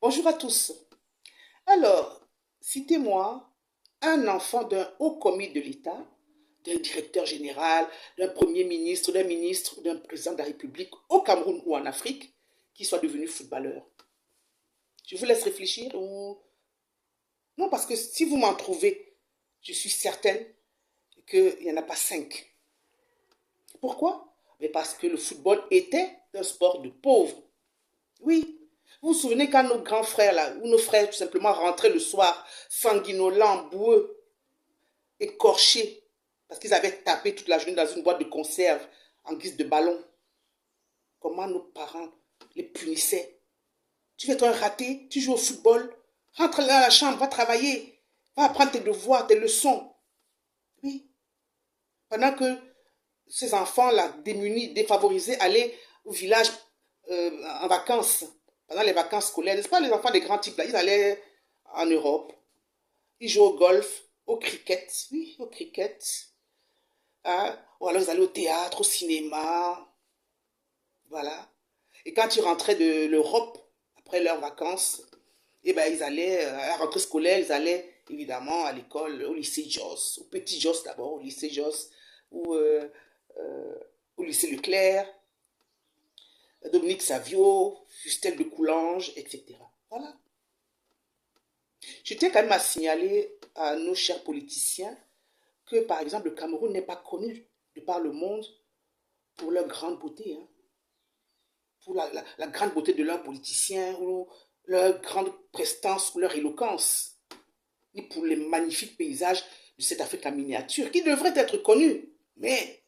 Bonjour à tous. Alors, citez-moi un enfant d'un haut commis de l'État, d'un directeur général, d'un premier ministre, d'un président de la République au Cameroun ou en Afrique qui soit devenu footballeur. Je vous laisse réfléchir ou... Non, parce que si vous m'en trouvez, je suis certaine qu'il n'y en a pas cinq. Pourquoi? Mais parce que le football était un sport de pauvres. Oui. Vous vous souvenez quand nos grands frères, là, ou nos frères tout simplement rentraient le soir, sanguinolents, boueux, écorchés, parce qu'ils avaient tapé toute la journée dans une boîte de conserve en guise de ballon. Comment nos parents les punissaient. Tu fais toi un raté, tu joues au football, rentre là dans la chambre, va travailler, va apprendre tes devoirs, tes leçons. Oui. Pendant que ces enfants-là, démunis, défavorisés, allaient au village en vacances, pendant les vacances scolaires. N'est-ce pas les enfants des grands types là, ils allaient en Europe, ils jouaient au golf, au cricket, oui, au cricket. Hein? Ou alors ils allaient au théâtre, au cinéma, voilà. Et quand ils rentraient de l'Europe, après leurs vacances, eh ben, ils allaient, à la rentrée scolaire, ils allaient évidemment à l'école, au lycée Joss, au petit Joss d'abord, au lycée Joss, ou euh, au lycée Leclerc, Dominique Savio, Justel de Coulanges, etc. Voilà. Je tiens quand même à signaler à nos chers politiciens que, par exemple, le Cameroun n'est pas connu de par le monde pour leur grande beauté, hein, pour la grande beauté de leurs politiciens, ou leur grande prestance, ou leur éloquence, ni pour les magnifiques paysages de cette Afrique en miniature, qui devraient être connus. Mais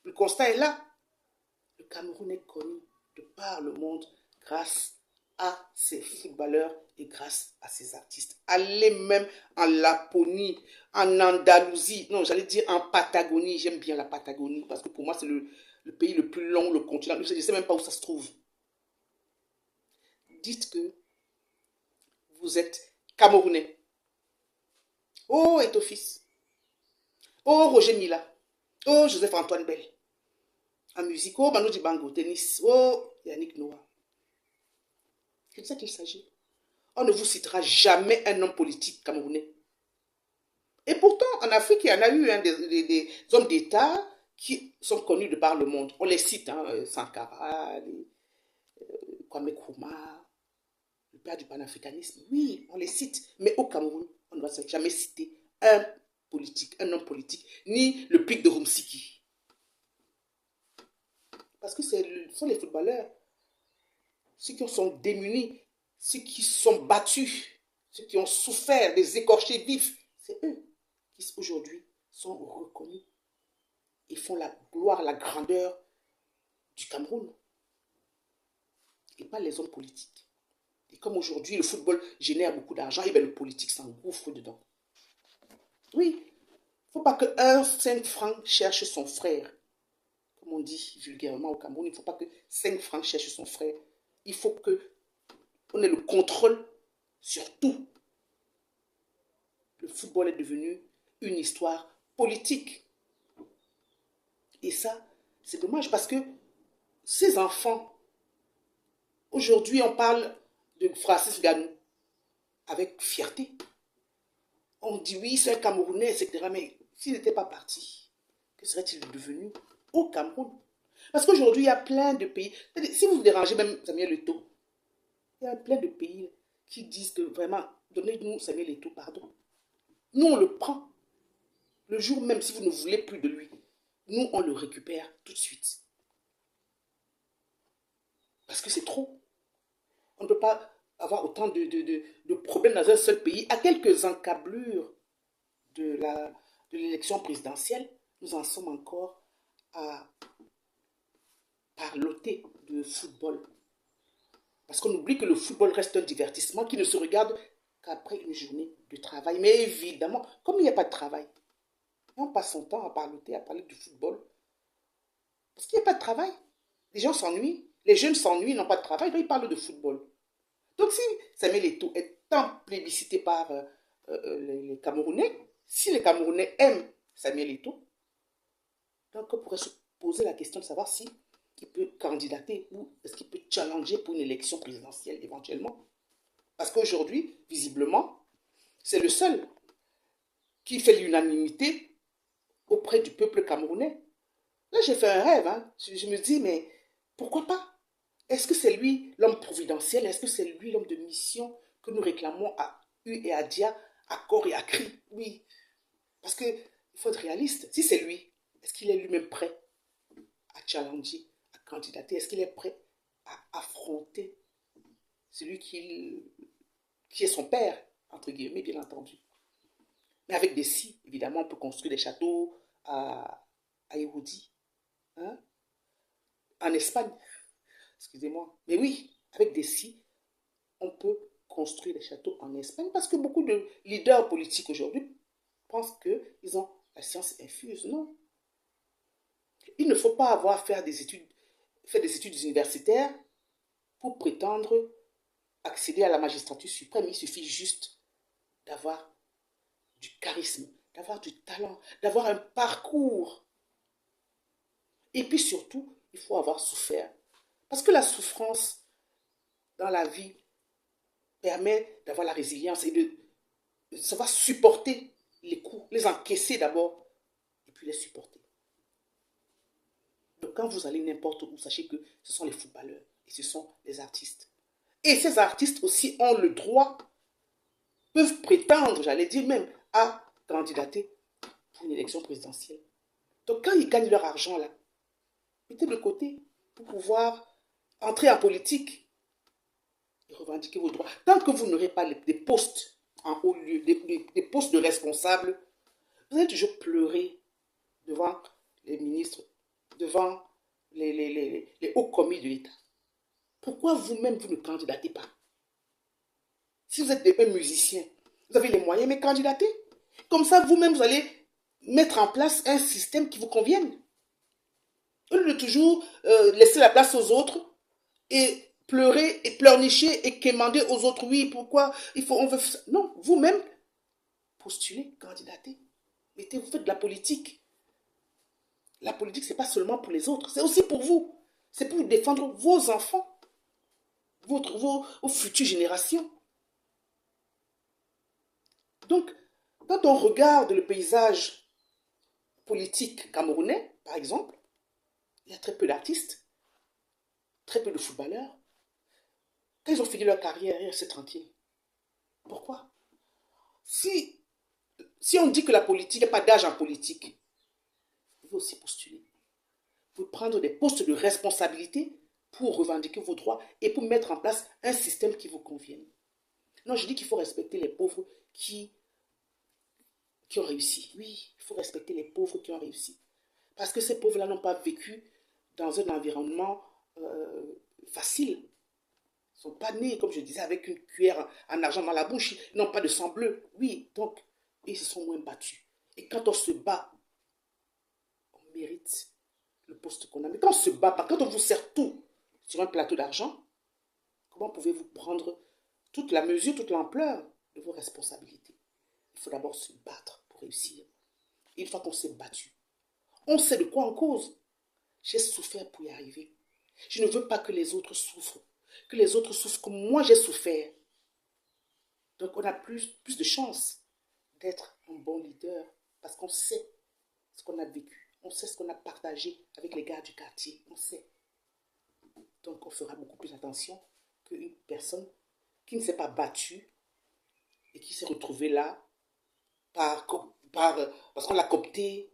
le constat est là. Le Cameroun est connu de par le monde grâce à ses footballeurs et grâce à ses artistes. Allez même en Laponie, en Andalousie, non, j'allais dire en Patagonie. J'aime bien la Patagonie parce que pour moi, c'est le pays le plus long, le continent. Je ne sais même pas où ça se trouve. Dites que vous êtes Camerounais. Oh, Etofis. Oh, Roger Mila. Oh, Joseph-Antoine Bell. En musique, oh, Manu Dibango, tennis. Oh, Yannick Noah. C'est de ça qu'il s'agit. On ne vous citera jamais un homme politique camerounais. Et pourtant, en Afrique, il y en a eu hein, des hommes d'État qui sont connus de par le monde. On les cite, hein, Sankara, Kwame Nkrumah, le père du panafricanisme. Oui, on les cite. Mais au Cameroun, on ne va jamais citer un politique, un homme politique, ni le pic de Rumsiki. Parce que ce sont les footballeurs, ceux qui sont démunis, ceux qui sont battus, ceux qui ont souffert des écorchés vifs, c'est eux qui aujourd'hui sont reconnus et font la gloire, la grandeur du Cameroun et pas les hommes politiques. Et comme aujourd'hui le football génère beaucoup d'argent, et bien le politique s'engouffre dedans. Oui, il ne faut pas qu'un 5 francs cherche son frère. Comme on dit vulgairement au Cameroun, il ne faut pas que 5 francs cherche son frère. Il faut qu'on ait le contrôle sur tout. Le football est devenu une histoire politique. Et ça, c'est dommage parce que ces enfants, aujourd'hui on parle de Francis Ganou avec fierté. On dit oui, c'est un Camerounais, etc. Mais s'il n'était pas parti, que serait-il devenu au Cameroun? Parce qu'aujourd'hui, il y a plein de pays. Si vous vous dérangez même Samuel Eto'o, il y a plein de pays qui disent que vraiment, donnez-nous Samuel Eto'o, pardon. Nous, on le prend. Le jour même, si vous ne voulez plus de lui, nous, on le récupère tout de suite. Parce que c'est trop. On ne peut pas avoir autant de problèmes dans un seul pays. À quelques encablures de l'élection présidentielle, nous en sommes encore à parloter de football. Parce qu'on oublie que le football reste un divertissement qui ne se regarde qu'après une journée de travail. Mais évidemment, comme il n'y a pas de travail, on passe son temps à parloter, à parler du football. Parce qu'il n'y a pas de travail. Les gens s'ennuient. Les jeunes s'ennuient, n'ont pas de travail, donc ils parlent de football. Donc si Samuel Eto'o est tant plébiscité par les Camerounais, si les Camerounais aiment Samuel Eto'o, donc on pourrait se poser la question de savoir si il peut candidater ou est-ce qu'il peut challenger pour une élection présidentielle éventuellement. Parce qu'aujourd'hui, visiblement, c'est le seul qui fait l'unanimité auprès du peuple camerounais. Là, j'ai fait un rêve. Hein. Je me dis, mais pourquoi pas? Est-ce que c'est lui l'homme providentiel? Est-ce que c'est lui l'homme de mission que nous réclamons à U et à Dia, à corps et à cri? Oui. Parce qu'il faut être réaliste. Si c'est lui, est-ce qu'il est lui-même prêt à challenger, à candidater? Est-ce qu'il est prêt à affronter celui qui est son père, entre guillemets, bien entendu? Mais avec des si, évidemment, on peut construire des châteaux à Ewoudi, hein, en Espagne, excusez-moi. Mais oui, avec des si, on peut construire des châteaux en Espagne parce que beaucoup de leaders politiques aujourd'hui pensent qu'ils ont la science infuse. Non. Il ne faut pas avoir fait des études universitaires pour prétendre accéder à la magistrature suprême. Il suffit juste d'avoir du charisme, d'avoir du talent, d'avoir un parcours. Et puis surtout, il faut avoir souffert. Parce que la souffrance dans la vie permet d'avoir la résilience et de savoir supporter les coups, les encaisser d'abord et puis les supporter. Donc quand vous allez n'importe où, sachez que ce sont les footballeurs et ce sont les artistes. Et ces artistes aussi ont le droit, peuvent prétendre, j'allais dire même, à candidater pour une élection présidentielle. Donc quand ils gagnent leur argent là, mettez de côté pour pouvoir entrer en politique et revendiquer vos droits. Tant que vous n'aurez pas des postes en haut lieu, des postes de responsables, vous allez toujours pleurer devant les ministres, devant les hauts commis de l'État. Pourquoi vous-même, vous ne candidatez pas? Si vous êtes un musicien, vous avez les moyens, mais candidatez. Comme ça, vous-même, vous allez mettre en place un système qui vous convienne. Au lieu de toujours laisser la place aux autres et pleurer et pleurnicher et quémander aux autres, oui, pourquoi on veut... Non, vous-même, postulez, candidatez. Mettez, vous faites de la politique. La politique, ce n'est pas seulement pour les autres, c'est aussi pour vous. C'est pour défendre vos enfants, vos futures générations. Donc, quand on regarde le paysage politique camerounais, par exemple, il y a très peu d'artistes, très peu de footballeurs. Quand ils ont fini leur carrière, c'est tranquille. Pourquoi? Si, si on dit que la politique, il n'y a pas d'âge en politique, vous pouvez aussi postuler. Vous pouvez prendre des postes de responsabilité pour revendiquer vos droits et pour mettre en place un système qui vous convienne. Non, je dis qu'il faut respecter les pauvres qui ont réussi. Oui, il faut respecter les pauvres qui ont réussi. Parce que ces pauvres-là n'ont pas vécu dans un environnement facile. Ils ne sont pas nés, comme je disais, avec une cuillère en argent dans la bouche. Ils n'ont pas de sang bleu. Oui, donc, ils se sont moins battus. Et quand on se bat, on mérite le poste qu'on a. Mais quand on se bat pas, quand on vous sert tout sur un plateau d'argent, comment pouvez-vous prendre toute la mesure, toute l'ampleur de vos responsabilités? Il faut d'abord se battre pour réussir. Et une fois qu'on s'est battu, on sait de quoi on cause. J'ai souffert pour y arriver. Je ne veux pas que les autres souffrent. Que les autres souffrent comme moi j'ai souffert. Donc on a plus de chances d'être un bon leader parce qu'on sait ce qu'on a vécu. On sait ce qu'on a partagé avec les gars du quartier. On sait. Donc on fera beaucoup plus attention qu'une personne qui ne s'est pas battue et qui s'est retrouvée là parce qu'on l'a coopté,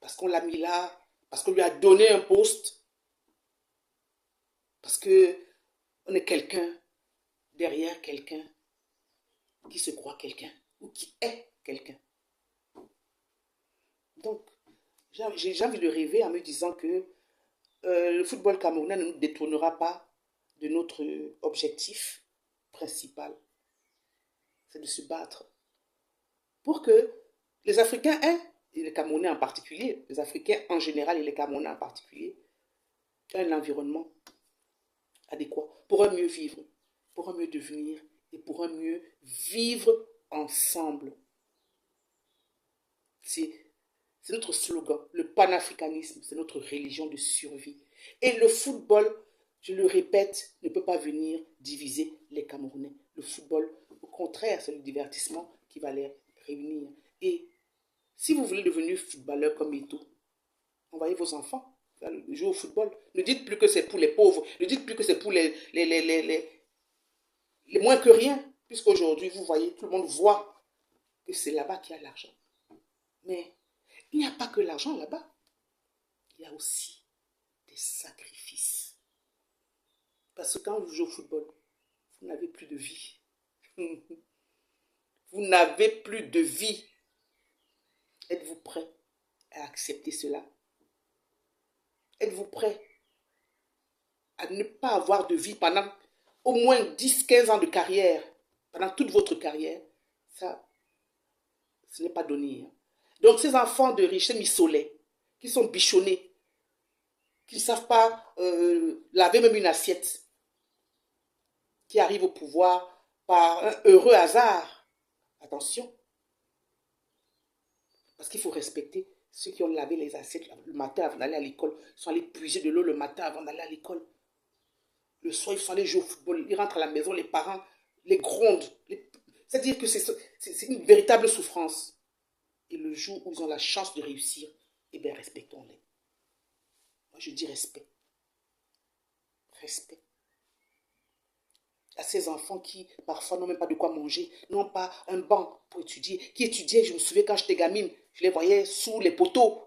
parce qu'on l'a mis là, parce qu'on lui a donné un poste, parce qu'on est quelqu'un derrière quelqu'un qui se croit quelqu'un ou qui est quelqu'un. Donc, j'ai envie de rêver en me disant que le football camerounais ne nous détournera pas de notre objectif principal, c'est de se battre pour que les Africains aient, et les Camerounais en particulier, les Africains en général et les Camerounais en particulier, aient un environnement adéquat pour un mieux vivre, pour un mieux devenir et pour un mieux vivre ensemble. C'est notre slogan, le panafricanisme, c'est notre religion de survie. Et le football, je le répète, ne peut pas venir diviser les Camerounais. Le football. Au contraire, c'est le divertissement qui va les réunir. Et si vous voulez devenir footballeur comme Eto'o, envoyez vos enfants jouer au football. Ne dites plus que c'est pour les pauvres. Ne dites plus que c'est pour les moins que rien. Puisqu'aujourd'hui, vous voyez, tout le monde voit que c'est là-bas qu'il y a l'argent. Mais il n'y a pas que l'argent là-bas. Il y a aussi des sacrifices. Parce que quand vous jouez au football, vous n'avez plus de vie. Vous n'avez plus de vie. Êtes-vous prêt à accepter cela? Êtes-vous prêt à ne pas avoir de vie pendant au moins 10-15 ans de carrière, pendant toute votre carrière? Ça, ce n'est pas donné. Donc ces enfants de riches, ces missolets, qui sont bichonnés, qui ne savent pas laver même une assiette, qui arrivent au pouvoir par un heureux hasard. Attention, parce qu'il faut respecter ceux qui ont lavé les assiettes le matin avant d'aller à l'école. Ils sont allés puiser de l'eau le matin avant d'aller à l'école. Le soir, ils sont allés jouer au football. Ils rentrent à la maison, les parents les grondent. C'est-à-dire que c'est une véritable souffrance. Et le jour où ils ont la chance de réussir, eh bien, respectons-les. Moi, je dis respect. Respect. À ces enfants qui, parfois, n'ont même pas de quoi manger, n'ont pas un banc pour étudier, qui étudiaient, je me souviens quand j'étais gamine, je les voyais sous les poteaux,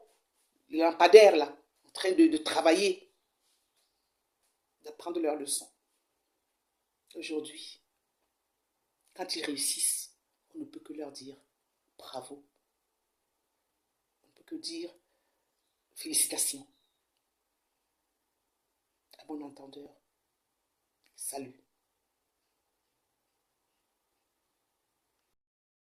les lampadaires, là, en train de travailler, d'apprendre leurs leçons. Aujourd'hui, quand ils réussissent, on ne peut que leur dire bravo. On ne peut que dire félicitations. À bon entendeur, salut.